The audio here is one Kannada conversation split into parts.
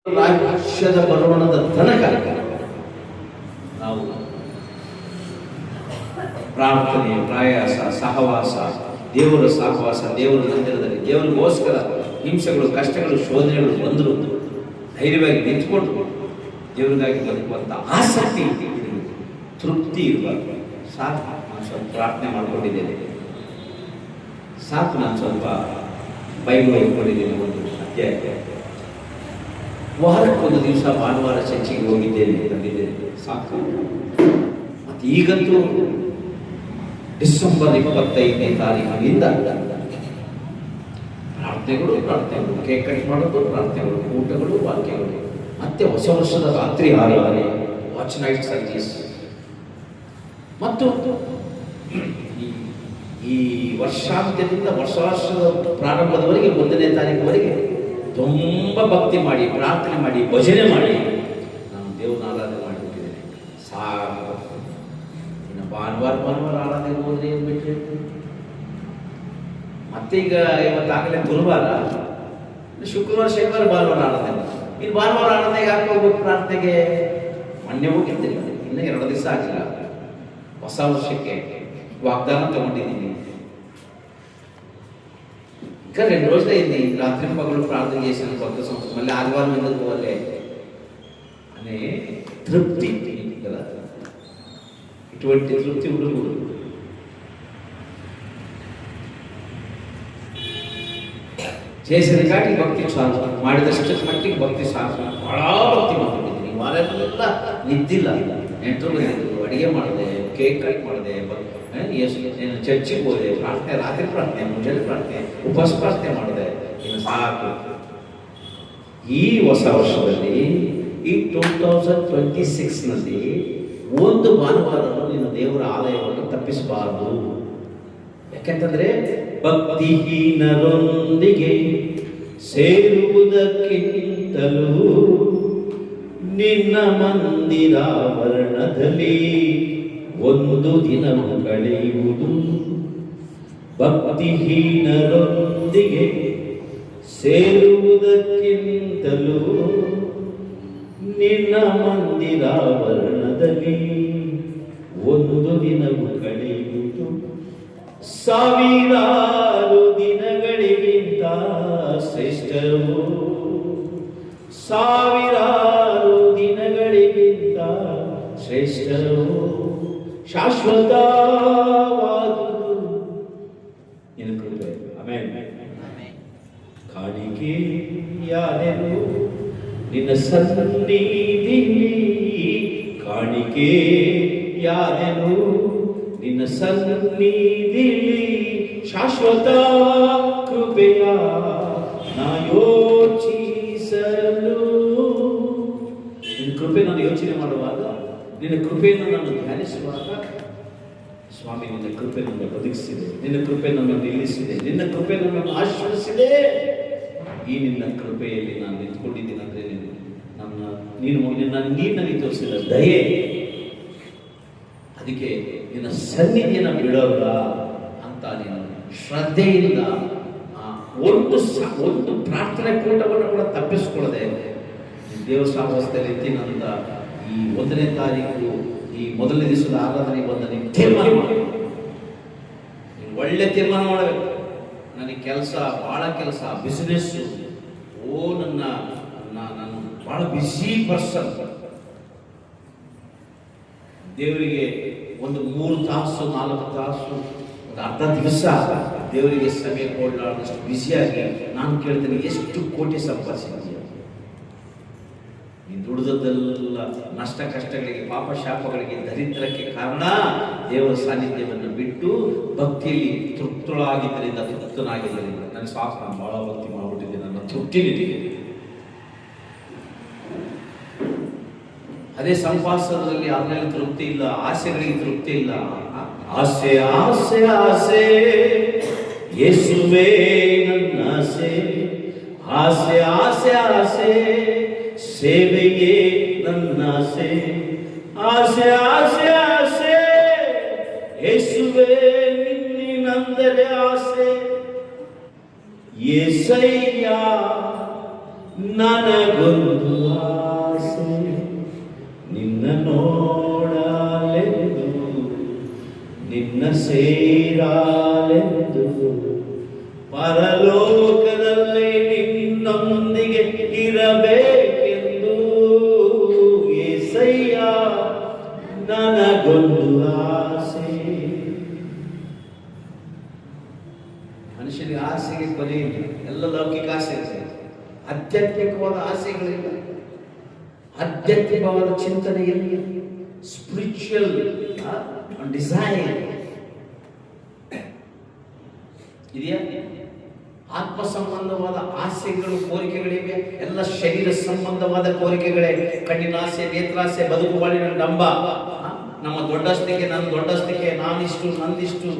ರಾಜ್ಯದ ಬರೋಣದ ತನಕ ನಾವು ಪ್ರಾರ್ಥನೆ, ಪ್ರಯಾಸ, ಸಹವಾಸ, ದೇವರ ಸಹವಾಸ, ದೇವರ ಮಂದಿರದಲ್ಲಿ ದೇವರಿಗೋಸ್ಕರ ಹಿಂಸೆಗಳು, ಕಷ್ಟಗಳು, ಶೋಧನೆಗಳು ಬಂದರು ಧೈರ್ಯವಾಗಿ ನಿಂತ್ಕೊಂಡು ದೇವರಿಗಾಗಿ ಬದುಕುವಂಥ ಆಸಕ್ತಿ, ತೃಪ್ತಿ ಇರಬಾರ್ದು. ಸಾಕು ನಾನು ಸ್ವಲ್ಪ ಪ್ರಾರ್ಥನೆ ಮಾಡ್ಕೊಂಡಿದ್ದೇನೆ, ಸಾಕು ನಾನು ಸ್ವಲ್ಪ ಬೈಬಲ್ ಓದ್ಕೊಂಡಿದ್ದೇನೆ, ಒಂದು ಅಧ್ಯಾಯ, ವಾರಕ್ಕೊಂದು ದಿವಸ ಭಾನುವಾರ ಚರ್ಚಿಗೆ ಹೋಗಿದ್ದೇನೆ, ಬಂದಿದ್ದೇನೆ, ಸಾಕು. ಮತ್ತು ಈಗಂತೂ ಡಿಸೆಂಬರ್ 25ನೇ ತಾರೀಕಿನಿಂದ ಪ್ರಾರ್ಥನೆಗಳು, ಕೇಕ್ ಕಟ್ ಮಾಡೋದು, ಪ್ರಾರ್ಥನೆಗಳು, ಊಟಗಳು, ವಾಕ್ಯಗಳು, ಮತ್ತೆ ಹೊಸ ವರ್ಷದ ರಾತ್ರಿ ಆರಾಧನೆ, ವಾಚ್ ನೈಟ್ ಸರ್ವಿಸ್, ಮತ್ತು ಈ ವರ್ಷಾಂತ್ಯದಿಂದ ವರ್ಷದ ಪ್ರಾರಂಭದವರೆಗೆ 1ನೇ ತಾರೀಕುವರೆಗೆ ತುಂಬ ಭಕ್ತಿ ಮಾಡಿ, ಪ್ರಾರ್ಥನೆ ಮಾಡಿ, ಭಜನೆ ಮಾಡಿ ನಾನು ದೇವ್ರನ್ನ ಆರಾಧನೆ ಮಾಡಿಬಿಟ್ಟಿದ್ದೇನೆ. ಸಾಕು. ಇನ್ನು ಭಾನುವಾರ ಆರಾಧನೆಗೆ ಹೋದ್ರೆ ಏನು ಬಿಟ್ಟರೆ, ಮತ್ತೆ ಈಗ ಇವತ್ತಾಗಲೇ ಗುರುವಾರ, ಶುಕ್ರವಾರ, ಶನಿವಾರ, ಭಾನುವಾರ ಆರಾಧನೆ. ಇನ್ನು ಭಾನುವಾರ ಆರಾಧನೆಗೆ ಹಾಕೋಗ್ಬೇಕು ಪ್ರಾರ್ಥನೆಗೆ. ಮೊನ್ನೆ ಹೋಗಿದ್ದಿಲ್ಲ, ಇನ್ನೂ 2 ದಿವಸ ಆಗಿಲ್ಲ. ಹೊಸ ವರ್ಷಕ್ಕೆ ವಾಗ್ದಾನ ತಗೊಂಡಿದ್ದೀನಿ. ಈಗ 2 రోజులు అయింది రాత్రి పగలు ప్రార్థన చేశాను కొత్త సంవత్సరం, మళ్ళీ ఆదివారం ఎందుకు పోలే అనే తృప్తి కదా. ఇటువంటి తృప్తి ఉండకూడదు. చేసిన కాటికి భక్తి చాలు, ಮಾಡಿದಷ್ಟು ಮಟ್ಟಿಗೆ ಭಕ್ತಿ ಸಾಕು. ಬಹಳ ಭಕ್ತಿ ಮಾಡ್ಕೊಂಡಿದ್ದೀನಿ. ವಾರೆಲ್ಲ ನಿದ್ದಿಲ್ಲ, ನೆಂಟರು ಅಡಿಗೆ ಮಾಡಿದೆ, ಕೇಕ್ ಕಟ್ ಮಾಡಿದೆ, ಚರ್ಚಿಗೆ ಹೋದೆ, ಪ್ರಾರ್ಥನೆ, ರಾತ್ರಿ ಪ್ರಾರ್ಥನೆ, ಮುಂಜಾನೆ ಪ್ರಾರ್ಥನೆ, ಉಪವಾಸ ಪ್ರಾರ್ಥನೆ ಮಾಡಿದೆ. ಇನ್ನು ಸಾಕು. ಈ ಹೊಸ ವರ್ಷದಲ್ಲಿ, ಈ 2026ನಲ್ಲಿ ಒಂದು ಭಾನುವಾರವನ್ನು ನಿನ್ನ ದೇವರ ಆಲಯವನ್ನು ತಪ್ಪಿಸಬಾರದು. ಯಾಕೆಂತಂದ್ರೆ ಭಕ್ತಿಹೀನರೊಂದಿಗೆ ಸೇರುವುದಕ್ಕಿಂತಲೂ ನಿನ್ನ ಮಂದಿರಾವರಣದಲ್ಲಿ ಒಂದು ದಿನವು ಕಳೆಯುವುದು. ಭಕ್ತಿಹೀನರೊಂದಿಗೆ ಸೇರುವುದಕ್ಕಿಂತಲೂ ನಿನ್ನ ಮಂದಿರಾವರಣದಲ್ಲಿ ಒಂದು ದಿನವು ಕಳೆಯುವುದು. 1000 ದಿನಗಳಿಗಿಂತ ಶ್ರೇಷ್ಠವು, 1000 ದಿನಗಳಿಗಿಂತ ಶ್ರೇಷ್ಠವು, ಶಾಶ್ವತವಾದುದು ನಿನ್ನ ಕೃಪೆ. ಆಮೆನ್. ಕಾಣಿಕೆಯಾದೆನು ನಿನ್ನ ಸನ್ನಿಧಿಲಿ, ಕಾಣಿಕೆಯಾದೆನು ನಿನ್ನ ಸನ್ನಿಧಿಲಿ, ಶಾಶ್ವತ ಕೃಪೆಯ ನಾ ಯೋಚಿಸಲು. ನಿನ್ನ ಕೃಪೆ ನಾನು ಯೋಚನೆ ಮಾಡುವಾಗ, ನಿನ್ನ ಕೃಪೆಯನ್ನು ನಾನು ಧ್ಯಾನಿಸುವಾಗ, ಸ್ವಾಮಿ ನಿನ್ನ ಕೃಪೆ ನನ್ನನ್ನು ಬದುಕಿಸಿದೆ, ನಿನ್ನ ಕೃಪೆ ನನ್ನನ್ನು ನಿಲ್ಲಿಸಿದೆ, ನಿನ್ನ ಕೃಪೆ ನನ್ನನ್ನು ಆಶ್ರಯಿಸಿದೆ. ಈ ನಿನ್ನ ಕೃಪೆಯಲ್ಲಿ ನಾನು ನಿಂತ್ಕೊಂಡಿದ್ದೀನಿ ಅಂದರೆ ನೀನಲ್ಲಿ ತೋರಿಸಿದ ದಯೆ. ಅದಕ್ಕೆ ನಿನ್ನ ಸನ್ನಿಧಿಯನ್ನು ಬಿಡೋಲ್ಲ ಅಂತ ನೀನು ಶ್ರದ್ಧೆಯಿಂದ ಒಂದು ಪ್ರಾರ್ಥನೆ ಕೂಟವನ್ನು ಕೂಡ ತಪ್ಪಿಸ್ಕೊಳ್ಳದೆ ದೇವರ ಸಹವಾಸದಲ್ಲಿ ಇರ್ತೀನಂತ ಈ 1ನೇ ತಾರೀಕು, ಈ 1ನೇ ದಿವಸದ ಆರಾಧನೆಗೆ ಬಂದ ನೀವು ತೀರ್ಮಾನ ಮಾಡಬೇಕು. ನೀವು ಒಳ್ಳೆ ತೀರ್ಮಾನ ಮಾಡಬೇಕು. ನನಗೆ ಕೆಲಸ, ಭಾಳ ಕೆಲಸ, ಬಿಸ್ನೆಸ್ಸು, ನಾನು ಭಾಳ ಬ್ಯುಸಿ ಪರ್ಸನ್. ದೇವರಿಗೆ ಒಂದು 3 ತಾಸು 4 ತಾಸು, ಒಂದು ಅರ್ಧ ದಿವಸ ದೇವರಿಗೆ ಸಮಯ ಕೊಡಲಾರ್ದಷ್ಟು ಬ್ಯುಸಿಯಾಗಿ ನಾನು ಕೇಳ್ತೇನೆ, ಎಷ್ಟು ಕೋಟಿ ಸಂಪಾದಿಸಿದ್ದೀಯ? ನೀನು ದುಡಿದದ್ದೆಲ್ಲ ನಷ್ಟ ಕಷ್ಟಗಳಿಗೆ, ಪಾಪ ಶಾಪಗಳಿಗೆ, ದರಿದ್ರಕ್ಕೆ ಕಾರಣ ದೇವರ ಸಾನ್ನಿಧ್ಯವನ್ನು ಬಿಟ್ಟು ಭಕ್ತಿಯಲ್ಲಿ ತೃಪ್ತನಾಗಿದ್ದರಿಂದ ನನ್ನ ಸಾಕು, ನಾನು ಭಾಳ ಭಕ್ತಿ ಮಾಡಿಬಿಟ್ಟಿದ್ದೆ, ನನ್ನ ತೃಪ್ತಿ ನಿಟ್ಟಿದೆ. ಅದೇ ಸಂಪಾದನೆಯಲ್ಲಿ ಅದರಲ್ಲಿ ತೃಪ್ತಿ ಇಲ್ಲ, ಆಸೆಗಳಿಗೆ ತೃಪ್ತಿ ಇಲ್ಲ. ಆಸೆ ಆಸೆ ಆಸೆ, ಯೇಸುವೇ ನನ್ನ ಆಸೆ, ಆಸೆ ಆಸೆ ಆಸೆ, ಸೇವೆಯೇ ನನ್ನ ಆಸೆ, ಆಸೆ ಆಸೆ ಆಸೆ, ಯೇಸುವೇ ನಿನ್ನಿನಂದರೆ ಆಸೆ. యేసయ్యా ನನಗೊಂದು ಆಸೆಗಳಿಲ್ಲ, ಆಧ್ಯಾತ್ಮಿಕವಾದ ಚಿಂತನೆ ಇಲ್ಲ, ಸ್ಪಿರಿಚುವಲ್ ಡಿಸೈರ್ ಇದೆಯಾ? ಆತ್ಮ ಸಂಬಂಧವಾದ ಆಸೆಗಳು, ಕೋರಿಕೆಗಳಿವೆ. ಎಲ್ಲ ಶರೀರ ಸಂಬಂಧವಾದ ಕೋರಿಕೆಗಳೇ. ಕಣ್ಣಿನ ಆಸೆ, ನೇತ್ರಾಸೆ, ಬದುಕು ಬಾಳಿನ ಡಂಬ, ನಮ್ಮ ದೊಡ್ಡಸ್ತಿಕೆ, ನನ್ನ ದೊಡ್ಡಸ್ತಿಕೆ, ನಾನಿಷ್ಟು, ನಂದಿಷ್ಟು,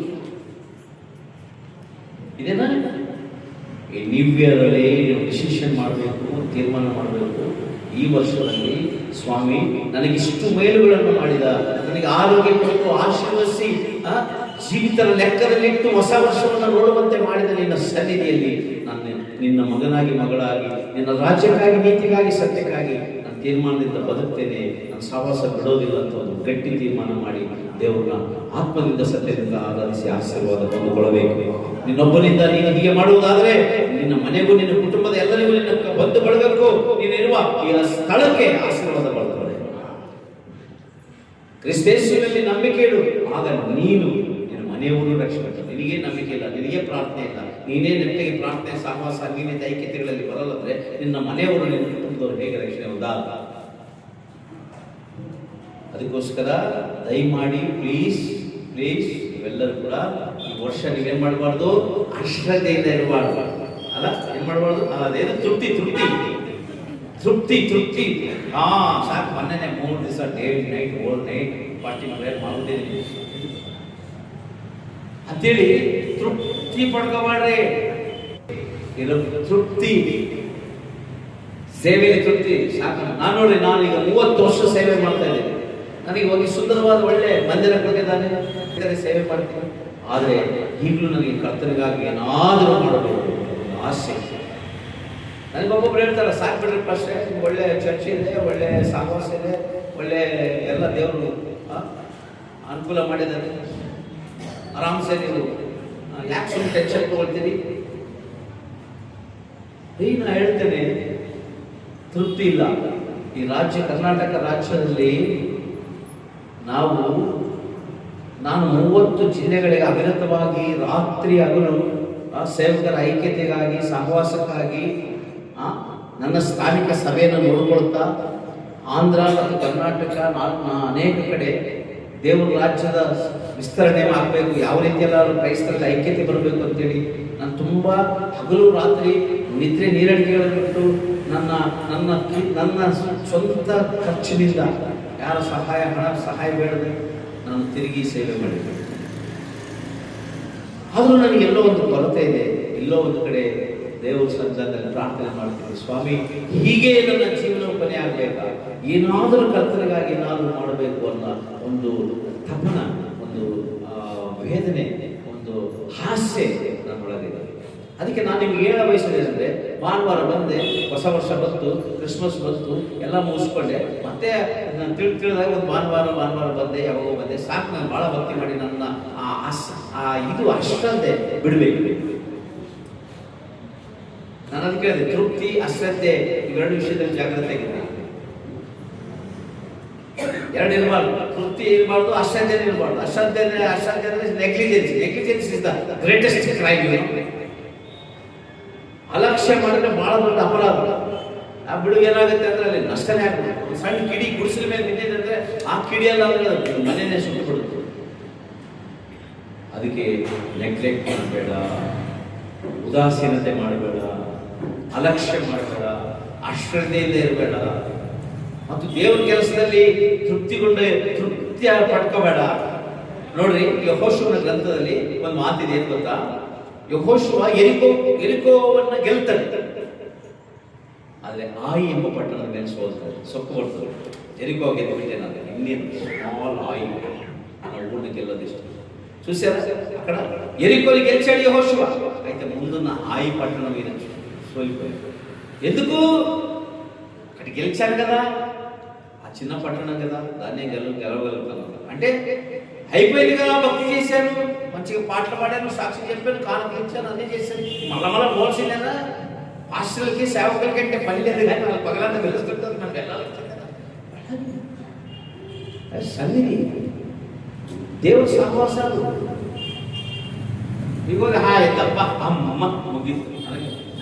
ಇದೇನಾ? ಈ ನ್ಯೂ ಇಯರ್ ಅಲ್ಲಿ ನೀವು ಡಿಸಿಷನ್ ಮಾಡಬೇಕು, ತೀರ್ಮಾನ ಮಾಡಬೇಕು. ಈ ವರ್ಷದಲ್ಲಿ ಸ್ವಾಮಿ ನನಗಿಷ್ಟು ಮೇಲುಗಳನ್ನು ಮಾಡಿದ, ನನಗೆ ಆರೋಗ್ಯ ಕೊಟ್ಟು ಆಶೀರ್ವದಿಸಿ ಜೀವಿತರ ಲೆಕ್ಕದಲ್ಲಿಟ್ಟು ಹೊಸ ವರ್ಷವನ್ನು ನೋಡುವಂತೆ ಮಾಡಿದ ನಿನ್ನ ಸನ್ನಿಧಿಯಲ್ಲಿ ನಾನು ನಿನ್ನ ಮಗನಾಗಿ, ಮಗಳಾಗಿ, ನಿನ್ನ ರಾಜ್ಯಕ್ಕಾಗಿ, ನೀತಿಗಾಗಿ, ಸತ್ಯಕ್ಕಾಗಿ ನಾನು ತೀರ್ಮಾನದಿಂದ ಬದುಕ್ತೇನೆ, ನನ್ನ ಸಹವಾಸ ಬಿಡೋದಿಲ್ಲ ಅಂತ ಒಂದು ಗಟ್ಟಿ ತೀರ್ಮಾನ ಮಾಡಿ ದೇವರನ್ನ ಆತ್ಮದಿಂದ, ಸತ್ಯದಿಂದ ಆರಾಧಿಸಿ ಆಶೀರ್ವಾದ ಕೊಂಡುಕೊಳ್ಳಬೇಕು. ನಿನ್ನೊಬ್ಬನಿಂದ ನೀನು ಹೀಗೆ ಮಾಡುವುದಾದರೆ ನಿನ್ನ ಮನೆಗೂ, ನಿನ್ನ ಕುಟುಂಬದ ಎಲ್ಲರಿಗೂ, ನಿನ್ನ ಬಂಧು ಬಳಗಕ್ಕೂ, ನೀನಿರುವ ಈ ಸ್ಥಳಕ್ಕೆ ಆಶೀರ್ವಾದ ಬರ್ತದೆ. ಕ್ರಿಸ್ತೇಸುವಿನಲ್ಲಿ ನಂಬಿಕೆ ಇಡು, ಆಗ ನೀನು, ನಿನ್ನ ಮನೆಯವರು ರಕ್ಷಣೆ. ನಿನಗೆ ನಂಬಿಕೆ ಇಲ್ಲ, ನಿನಗೆ ಪ್ರಾರ್ಥನೆ ಇಲ್ಲ, ನೀನೇ ನೆಟ್ಟಿಗೆ ಪ್ರಾರ್ಥನೆ, ಸಹವಾಸ, ಅನ್ಯೋನ್ಯತೆ, ಐಕ್ಯತೆಗಳಲ್ಲಿ ಬರಲ್ಲಂದ್ರೆ ನಿನ್ನ ಮನೆಯವರು, ನಿನ್ನ ಕುಟುಂಬದವರು ಹೇಗೆ ರಕ್ಷಣೆ ಹೌದಾ? ಅದಕ್ಕೋಸ್ಕರ ದಯಮಾಡಿ ಪ್ಲೀಸ್ ಇವೆಲ್ಲರೂ ಕೂಡ ಈ ವರ್ಷ ನೀವೇನ್ ಮಾಡಬಾರ್ದು, ಅಶ್ರದ್ಧೆಯಿಂದ ಇರಬಾರ್ದು. ಅಲ್ಲ, ಏನ್ ಮಾಡಬಾರ್ದು? ಅದೇನು ತೃಪ್ತಿ ಸಾಕು. ಮೊನ್ನೆ 3 ದಿವಸ day night whole night party ಮಾಡ್ಬಿಟ್ಟಿದ್ದೀನಿ ಅಂತೇಳಿ ತೃಪ್ತಿ ಪಡ್ಕೋಬಾರ್ರಿ. ತೃಪ್ತಿ, ಸೇವೆಯಲ್ಲಿ ತೃಪ್ತಿ ಸಾಕು. ನಾನು ನೋಡಿ, ನಾನೀಗ 30 ವರ್ಷ ಸೇವೆ ಮಾಡ್ತಾ ಇದ್ದೇನೆ. ನನಗೆ ಹೋಗಿ ಸುಂದರವಾದ ಒಳ್ಳೆ ಮಂದಿರ ಕೊಟ್ಟಿದ್ದಾನೆ, ಸೇವೆ ಮಾಡ್ತೀನಿ. ಆದರೆ ಈಗಲೂ ನನಗೆ ಕರ್ತನಿಗಾಗಿ ಏನಾದರೂ ಮಾಡಬೇಕು ಆಸೆ. ನನಗೊಬ್ಬೊಬ್ರು ಹೇಳ್ತಾರೆ, ಸಾಕು ಬಿಡ್ರಿ ಅಷ್ಟೇ, ಒಳ್ಳೆ ಚರ್ಚ್ ಇದೆ, ಒಳ್ಳೆ ಸಹವಾಸ ಇದೆ, ಒಳ್ಳೆ ಎಲ್ಲ ದೇವರು ಅನುಕೂಲ ಮಾಡಿದ್ದಾರೆ, ಆರಾಮ್ಸೆ ನೀವು ಯಾಕೆ ಸುಮ್ಮನೆ ಟೆನ್ಷನ್ ತಗೊಳ್ತೀರಿ? ನಾನು ಹೇಳ್ತೇನೆ, ತೃಪ್ತಿ ಇಲ್ಲ. ಈ ರಾಜ್ಯ, ಕರ್ನಾಟಕ ರಾಜ್ಯದಲ್ಲಿ ನಾನು 30 ಜಿಲ್ಲೆಗಳಿಗೆ ಅವಿರತವಾಗಿ ರಾತ್ರಿ ಹಗಲು ಸೇವಕರ ಐಕ್ಯತೆಗಾಗಿ, ಸಹವಾಸಕ್ಕಾಗಿ ನನ್ನ ಸ್ಥಾನಿಕ ಸಭೆಯನ್ನು ನೋಡಿಕೊಳ್ತಾ ಆಂಧ್ರ ಮತ್ತು ಕರ್ನಾಟಕ ಅನೇಕ ಕಡೆ ದೇವರ ರಾಜ್ಯದ ವಿಸ್ತರಣೆ ಆಗಬೇಕು, ಯಾವ ರೀತಿಯಲ್ಲಾದ್ರೂ ಕ್ರೈಸ್ತರಲ್ಲಿ ಐಕ್ಯತೆ ಬರಬೇಕು ಅಂತೇಳಿ ನಾನು ತುಂಬ ಹಗಲು ರಾತ್ರಿ ನಿದ್ರೆ ನೀರಡಿಕೆಗಳನ್ನು ಬಿಟ್ಟು ನನ್ನ ಸ್ವಂತ ಖರ್ಚಿನಿಂದ ಯಾರ ಸಹಾಯ ಬೇಡದೆ ನಾನು ತಿರುಗಿ ಸೇವೆ ಮಾಡಿದ್ದೆ. ಆದರೂ ನನಗೆ ಎಲ್ಲೋ ಒಂದು ಕೊರತೆ ಇದೆ, ಎಲ್ಲೋ ಒಂದು ಕಡೆ ದೇವರ ಸನ್ನಿಧಾನದಲ್ಲಿ ಪ್ರಾರ್ಥನೆ ಮಾಡ್ತೀನಿ, ಸ್ವಾಮಿ ಹೀಗೆ ನನ್ನ ಜೀವನೋಪನೆ ಆಗಬೇಕಾ, ಏನಾದರೂ ಕರ್ತನಿಗಾಗಿ ಏನಾದರೂ ಮಾಡಬೇಕು ಅನ್ನೋ ಒಂದು ತಪನ, ಒಂದು ವೇದನೆ, ಒಂದು ಹಾಸ್ಯ ನನ್ನೊಳಗಿದೆ. ಅದಕ್ಕೆ ನಾನು ನಿಮ್ಗೆ ಹೇಳ ಬಯಸಿದೆ ಅಂದರೆ, ಭಾನುವಾರ ಬಂದೆ, ಹೊಸ ವರ್ಷ ಬಂತು, ಕ್ರಿಸ್ಮಸ್ ಬಂತು, ಎಲ್ಲ ಮುಗಿಸ್ಕೊಂಡೆ, ಮತ್ತೆ ನಾನು ತಿಳಿದಾಗ ಒಂದು ಭಾನುವಾರ ಬಂದೆ, ಯಾವಾಗ ಬಂದೆ, ಸಾಕು. ನಾನು ಭಾಳ ಭಕ್ತಿ ಮಾಡಿ ನನ್ನ ಇದು ಅಷ್ಟೇ ಬಿಡಬೇಕು. ನಾನು ಅದಕ್ಕೆ ಹೇಳಿದೆ, ತೃಪ್ತಿ, ಅಶ್ರದ್ಧೆ ಇವೆರಡು ವಿಷಯದಲ್ಲಿ ಜಾಗ್ರತೆ ಆಗಿದೆ. ಎರಡು ಇರಬಾರ್ದು, ತೃಪ್ತಿ ಇರಬಾರ್ದು, ಅಶ್ರದ್ಧೆ ಇರಬಾರ್ದು. ಅಶ್ರದ್ಧೆ ಅಂದರೆ negligence is the greatest crime. ಅಲಕ್ಷ್ಯ ಮಾಡಿದ್ರೆ ಬಹಳ ದೊಡ್ಡ ಅಪರಾಧ. ಆ ಬಿಡು ಏನಾಗುತ್ತೆ ಅಂದ್ರೆ ಅಲ್ಲಿ ನಷ್ಟನೇ ಆಗ್ತದೆ. ಸಣ್ಣ ಕಿಡಿ ಗುಡಿಸಿದ ಮೇಲೆ ಬಿದ್ದಿದೆ ಅಂದ್ರೆ ಆ ಕಿಡಿಯಲ್ಲ ಅಂದ್ರೆ ಮನೆಯೇ ಸುಟ್ಟು ಬಿಡುತ್ತೆ. ಅದಕ್ಕೆ ನೆಗ್ಲೆಕ್ಟ್ ಮಾಡಬೇಡ, ಉದಾಸೀನತೆ ಮಾಡಬೇಡ, ಅಲಕ್ಷ್ಯ ಮಾಡಬೇಡ, ಅಶ್ರದ್ಧೆಯಿಂದ ಇರಬೇಡ, ಮತ್ತು ದೇವರ ಕೆಲಸದಲ್ಲಿ ತೃಪ್ತಿಯ ಪಡ್ಕೋಬೇಡ. ನೋಡ್ರಿ, ಯೆಹೋಶುವನ ಗ್ರಂಥದಲ್ಲಿ ಒಂದು ಮಾತಿದೆ, ಏನು ಗೊತ್ತಾ? ಯೆಹೋಶುವ ಎರಿಕೋವನ್ನ ಗೆಲ್ತಾನೆ, ಆದರೆ ಆಯಿ ಎಂಬ ಪಟ್ಟಣದ ಮೇಲೆ ಸೊಕ್ಕು ಬರ್ತದೆ. ಎರಿಕೋ ಗೆದ್ದುಬಿಟ್ಟೇನೆ, ನಾನು ಇನ್ನೇನು ಸ್ಮಾಲ್ ಆಯಿ ನಾವು ಊಟ ಗೆಲ್ಲೋದಿಷ್ಟು చూసారా అక్కడ ఎరికోని గెలిచాడు యెహోషువ. అయితే ముందున్న ఆయి పట్టణం మీద సోలిపోయాడు. ఎందుకు? అక్కడ గెలిచాడు కదా, ఆ చిన్న పట్టణం కదా, దాన్నే గెలవగలుగుతాను అంటే అయిపోయింది కదా. భక్తి చేశాను, మంచిగా పాటలు పాడాను, సాక్షి చెప్పాను, కాలం ఇచ్చాను, అన్నీ చేశాను. మళ్ళా పోల్సిందేనా? పాస్టర్లకి సేవకులకి అంటే పని లేదు, కానీ వాళ్ళు పగలంతా వెలుస్తుంటారు, నన్ను వెళ్ళాలి కదా. సన్నిధి, ದೇವರ ಸಹವಾಸಗಳು. ಇವಾಗ ಹಾಯ್ ತಪ್ಪ ಅಮ್ಮ ಮುಗೀತು,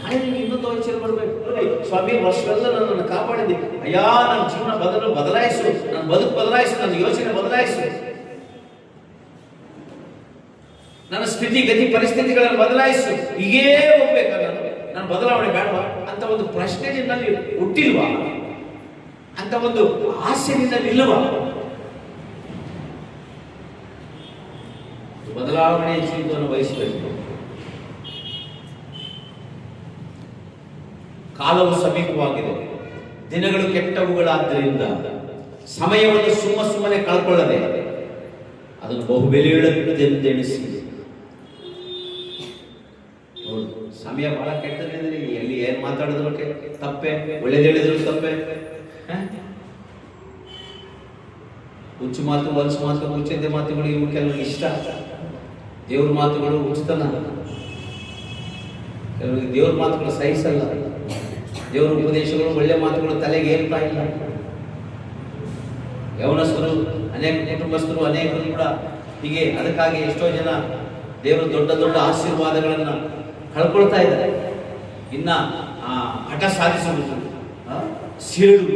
ನಾಳೆ ನಿಮ್ಗೆ ಇನ್ನೊಂದು ವಿಚಾರ ಬರಬೇಕು. ಸ್ವಾಮಿ ವರ್ಷವೆಲ್ಲ ನನ್ನನ್ನು ಕಾಪಾಡಿದೆ, ಅಯ್ಯ ನನ್ನ ಜೀವನ ಬದಲಾಯಿಸು, ನನ್ನ ಬದುಕು ಬದಲಾಯಿಸು, ನನ್ನ ಯೋಚನೆ ಬದಲಾಯಿಸು, ನನ್ನ ಸ್ಥಿತಿ ಗತಿ ಪರಿಸ್ಥಿತಿಗಳನ್ನು ಬದಲಾಯಿಸು, ಹೀಗೇ ಹೋಗ್ಬೇಕಾ ನಾನು ಬದಲಾವಣೆ ಬೇಡವಾ ಅಂತ ಒಂದು ಪ್ರಶ್ನೆ ನಿನ್ನಲ್ಲಿ ಹುಟ್ಟಿಲ್ವಾ? ಅಂತ ಒಂದು ಆಸೆ ನಿನ್ನಲ್ಲಿ ಇಲ್ಲವಾ? ಬದಲಾವಣೆ ಜೀವಿತವನ್ನು ವಹಿಸಬೇಕು. ಕಾಲವು ಸಮೀಪವಾಗಿದೆ, ದಿನಗಳು ಕೆಟ್ಟವುಗಳಾದ್ದರಿಂದ ಸಮಯವನ್ನು ಸುಮ್ಮನೆ ಕಳ್ಕೊಳ್ಳದೆ ಅದನ್ನು ಬಹುಬೆಲೆಯುಳ್ಳದ್ದೆಂದೆಣಿಸಿ. ಸಮಯ ಬಹಳ ಕೆಟ್ಟದಿದ್ರೆ ಎಲ್ಲಿ ಏನ್ ಮಾತಾಡಿದ್ರು ತಪ್ಪೆ, ಒಳ್ಳೇದು ಹೇಳಿದ್ರು ತಪ್ಪೆ. ಹುಚ್ಚು ಮಾತು, ಹೊಲಸು ಮಾತು, ಹುಚ್ಚೆದ್ದೆ ಮಾತುಗಳು ಇವು ಕೆಲವರಿಗೆ ಇಷ್ಟ. ದೇವ್ರ ಮಾತುಗಳು ಹುಚ್ಚುತನ. ಕೆಲವರಿಗೆ ದೇವ್ರ ಮಾತುಗಳು ಸಹಿಸಲ್ಲ. ದೇವ್ರ ಉಪದೇಶಗಳು, ಒಳ್ಳೆ ಮಾತುಗಳು ತಲೆಗೆ ಏರ್ತಾ ಇಲ್ಲ. ಯವನಸ್ಥರು, ಅನೇಕ ಕುಟುಂಬಸ್ಥರು, ಅನೇಕರು ಕೂಡ ಹೀಗೆ. ಅದಕ್ಕಾಗಿ ಎಷ್ಟೋ ಜನ ದೇವರು ದೊಡ್ಡ ದೊಡ್ಡ ಆಶೀರ್ವಾದಗಳನ್ನ ಕಳ್ಕೊಳ್ತಾ ಇದ್ದಾರೆ. ಇನ್ನ ಹಠ ಸಾಧಿಸುವುದು, ಸಿಡು,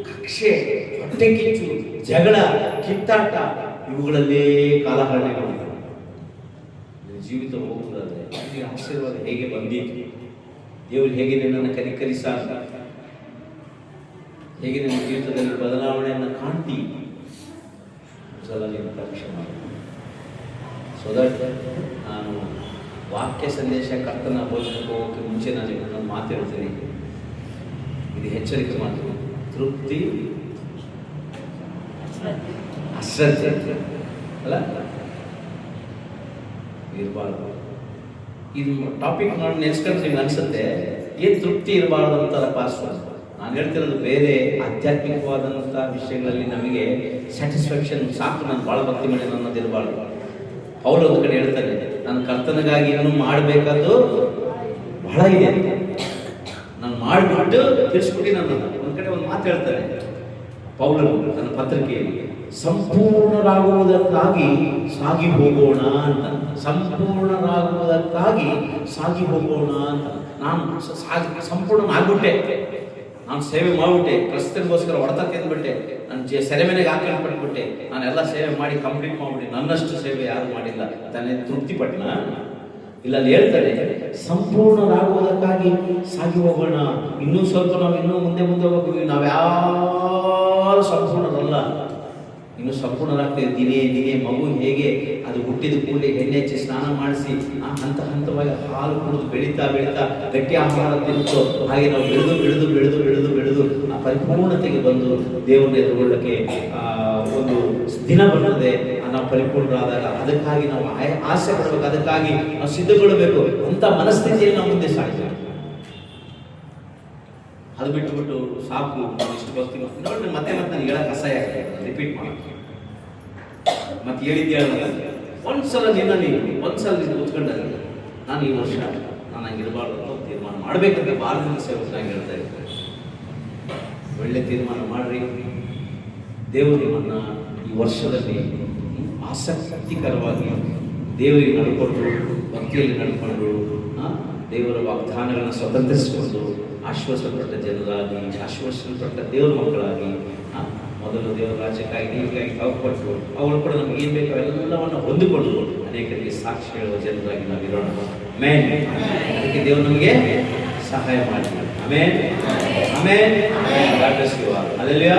ಕಕ್ಷೆ, ಹೊಟ್ಟೆ ಕಿಚ್ಚು, ಜಗಳ, ಕಿತ್ತಾಟ, ಇವುಗಳಲ್ಲೇ ಕಾಲಹರಣೆ ಮಾಡಿದ್ದಾರೆ. ಜೀವಿತ ಹೋಗುವುದಾದ್ರೆ ಈ ಆಶೀರ್ವಾದ ಹೇಗೆ ಬಂದಿತ್ತು? ದೇವರು ಹೇಗೆ ನಿನ್ನನ್ನು ಕನಿಕರಿಸ, ಹೇಗೆ ನನ್ನ ಜೀವಿತದಲ್ಲಿ ಬದಲಾವಣೆಯನ್ನು ಕಾಣ್ತಿ ಸಲ ನೀನು ಪರೀಕ್ಷೆ ಮಾಡಿ. ಸೊ ದಟ್ ನಾನು ವಾಕ್ಯ ಸಂದೇಶ ಕರ್ತನ ಬೋಧನೆಗೆ ಹೋಗೋಕ್ಕೆ ಮುಂಚೆ ನಾನು ಇನ್ನೊಂದು ಮಾತು ಹೇಳ್ತೀನಿ. ಇದು ಎಚ್ಚರಿಕೆ ಮಾತು. ತೃಪ್ತಿ ಅಶ್ರದ್ಧೆ ಅಲ್ಲ ಇರಬಾರ್ದು. ಇದು ಟಾಪಿಕ್ ನೋಡಿ ನೆನೆಸ್ಕೊಂಡ್ರೆ ನಿಮ್ಗೆ ಅನ್ಸುತ್ತೆ ಏನು ತೃಪ್ತಿ ಇರಬಾರ್ದು ಅಂತಾರಪ್ಪ. ನಾನು ಹೇಳ್ತಿರೋದು ಬೇರೆ ಆಧ್ಯಾತ್ಮಿಕವಾದಂಥ ವಿಷಯಗಳಲ್ಲಿ ನಮಗೆ ಸ್ಯಾಟಿಸ್ಫ್ಯಾಕ್ಷನ್ ಸಾಕು, ನಾನು ಭಾಳ ಭಕ್ತಿ ಮಾಡಿ ಅನ್ನೋದು ಇರಬಾರ್ದು. ಅವರು ಒಂದು ಕಡೆ ಹೇಳ್ತಾರೆ, ನಾನು ಕರ್ತನಿಗಾಗಿ ಇನ್ನೂ ಮಾಡಬೇಕಾದ್ದು ಬಹಳ ಇದೆ ಅಂತ. ನಾನು ಮಾಡಿಬಿಟ್ಟು ತಿಳಿಸ್ಬಿಟ್ಟು ನಾನು ಒಂದು ಕಡೆ ಒಂದು ಮಾತು ಹೇಳ್ತಾರೆ ಪೌಲನು ನನ್ನ ಪತ್ರಿಕೆಯಲ್ಲಿ, ಸಂಪೂರ್ಣರಾಗುವುದಕ್ಕಾಗಿ ಸಾಗಿ ಹೋಗೋಣ ಅಂತ. ಸಂಪೂರ್ಣರಾಗುವುದಕ್ಕಾಗಿ ಸಾಗಿ ಹೋಗೋಣ ಅಂತ. ನಾನು ಸಂಪೂರ್ಣ ಆಗ್ಬಿಟ್ಟೆ, ನಾನು ಸೇವೆ ಮಾಡಿಬಿಟ್ಟೆ, ಕ್ರಿಸ್ತನಿಗೋಸ್ಕರ ಹೊಡೆತ ತಿಂದ್ಬಿಟ್ಟೆ, ನನ್ನ ಸೆರೆಮನೆಗೆ ಹಾಕಲ್ಪಟ್ಬಿಟ್ಟೆ, ನಾನೆಲ್ಲ ಸೇವೆ ಮಾಡಿ ಕಂಪ್ಲೀಟ್ ಮಾಡಿಬಿಟ್ಟೆ, ನನ್ನಷ್ಟು ಸೇವೆ ಯಾರು ಮಾಡಿಲ್ಲ ತಾನೇ ತೃಪ್ತಿಪಟ್ಟನ ಇಲ್ಲ. ಅಲ್ಲಿ ಹೇಳ್ತಾರೆ ಸಂಪೂರ್ಣರಾಗುವುದಕ್ಕಾಗಿ ಸಾಗಿ ಹೋಗೋಣ. ಇನ್ನೂ ಸ್ವಲ್ಪ ನಾವು ಇನ್ನೂ ಮುಂದೆ ಹೋಗ್ತೀವಿ. ನಾವ್ಯಾರು ಸಂಪೂರ್ಣರಲ್ಲ, ಇನ್ನು ಸಂಪೂರ್ಣರಾಗ್ತೇವೆ. ದಿನೇ ಮಗು ಹೇಗೆ ಅದು ಹುಟ್ಟಿದ ಕೂಡಲೇ ಎಣ್ಣೆ ಹಚ್ಚಿ ಸ್ನಾನ ಮಾಡಿಸಿ ಹಂತವಾಗಿ ಹಾಲು ಕುಡಿದು ಬೆಳೀತಾ ಗಟ್ಟಿ ಆಹಾರ ತಿಂತು, ಹಾಗೆ ನಾವು ಬೆಳೆದು ಆ ಪರಿಪೂರ್ಣತೆಗೆ ಬಂದು ದೇವರನ್ನ ಎದುರುಗೊಳ್ಳಕ್ಕೆ ಒಂದು ದಿನ ಬರ್ತದೆ. ನಾವು ಪರಿಪೂರ್ಣರಾದಾಗ ಅದಕ್ಕಾಗಿ ನಾವು ಆಸೆ ಪಡಬೇಕು, ಅದಕ್ಕಾಗಿ ನಾವು ಸಿದ್ಧಗೊಳ್ಳಬೇಕು ಅಂತ ಮನಸ್ಥಿತಿಯಲ್ಲಿ ನಾವು ಮುಂದೆ ಸಾಗ್ತೇವೆ. ಅದು ಬಿಟ್ಟು ಸಾಕು ಇಷ್ಟು ಭಕ್ತಿ ನೋಡಿ ಮತ್ತೆ ನನಗೆ ಹೇಳಕ್ ಅಸಹ್ಯ ಆಗ್ತದೆ. ರಿಪೀಟ್ ಮಾಡಿ ಮತ್ತೆ ಹೇಳಿದ್ದೆ ಒಂದ್ಸಲ ಒಂದ್ಸಲ ಕೂತ್ಕೊಂಡಾಗ ನಾನು ಈ ವರ್ಷ ನಾನು ಹಂಗಿರಬಾರ್ದು ಅಂತ ತೀರ್ಮಾನ ಮಾಡ್ಬೇಕಂತ ಭಾರತದ ಸೇವಕನಾಗಿ ಹೇಳ್ತಾ ಇದ್ದಾರೆ. ಒಳ್ಳೆ ತೀರ್ಮಾನ ಮಾಡ್ರಿ. ದೇವರು ನಿಮ್ಮನ್ನ ಈ ವರ್ಷದಲ್ಲಿ ಆಸಕ್ತಿಕರವಾಗಿ ದೇವರಿಗೆ ನಡ್ಕೊಂಡು, ಭಕ್ತಿಯಲ್ಲಿ ನಡ್ಕೊಂಡು, ದೇವರ ವಾಗ್ದಾನಗಳನ್ನು ಸ್ವತಂತ್ರಿಸಿಕೊಂಡು ಆಶ್ವಾಸಪಟ್ಟ ಜನರಾಗಿ, ಆಶ್ವಾಸಪಟ್ಟ ದೇವರ ಮಕ್ಕಳಾಗಿ, ಮೊದಲು ದೇವರ ರಾಜ್ಯಕ್ಕಾಗಿ ನೀರಿಗಾಗಿ ತಾವುಪಟ್ಟು ಅವಳು ಕೂಡ ನಮ್ಗೆ ಏನು ಬೇಕೋ ಎಲ್ಲವನ್ನು ಹೊಂದಿಕೊಂಡು ಅನೇಕರಿಗೆ ಸಾಕ್ಷಿ ಹೇಳುವ ಜನರಾಗಿ ನಾವಿರೋಣ. ಆಮೆನ್. ಅದಕ್ಕೆ ದೇವರು ನಮಗೆ ಸಹಾಯ ಮಾಡಿ. Amen. Amen. God bless you all. Hallelujah.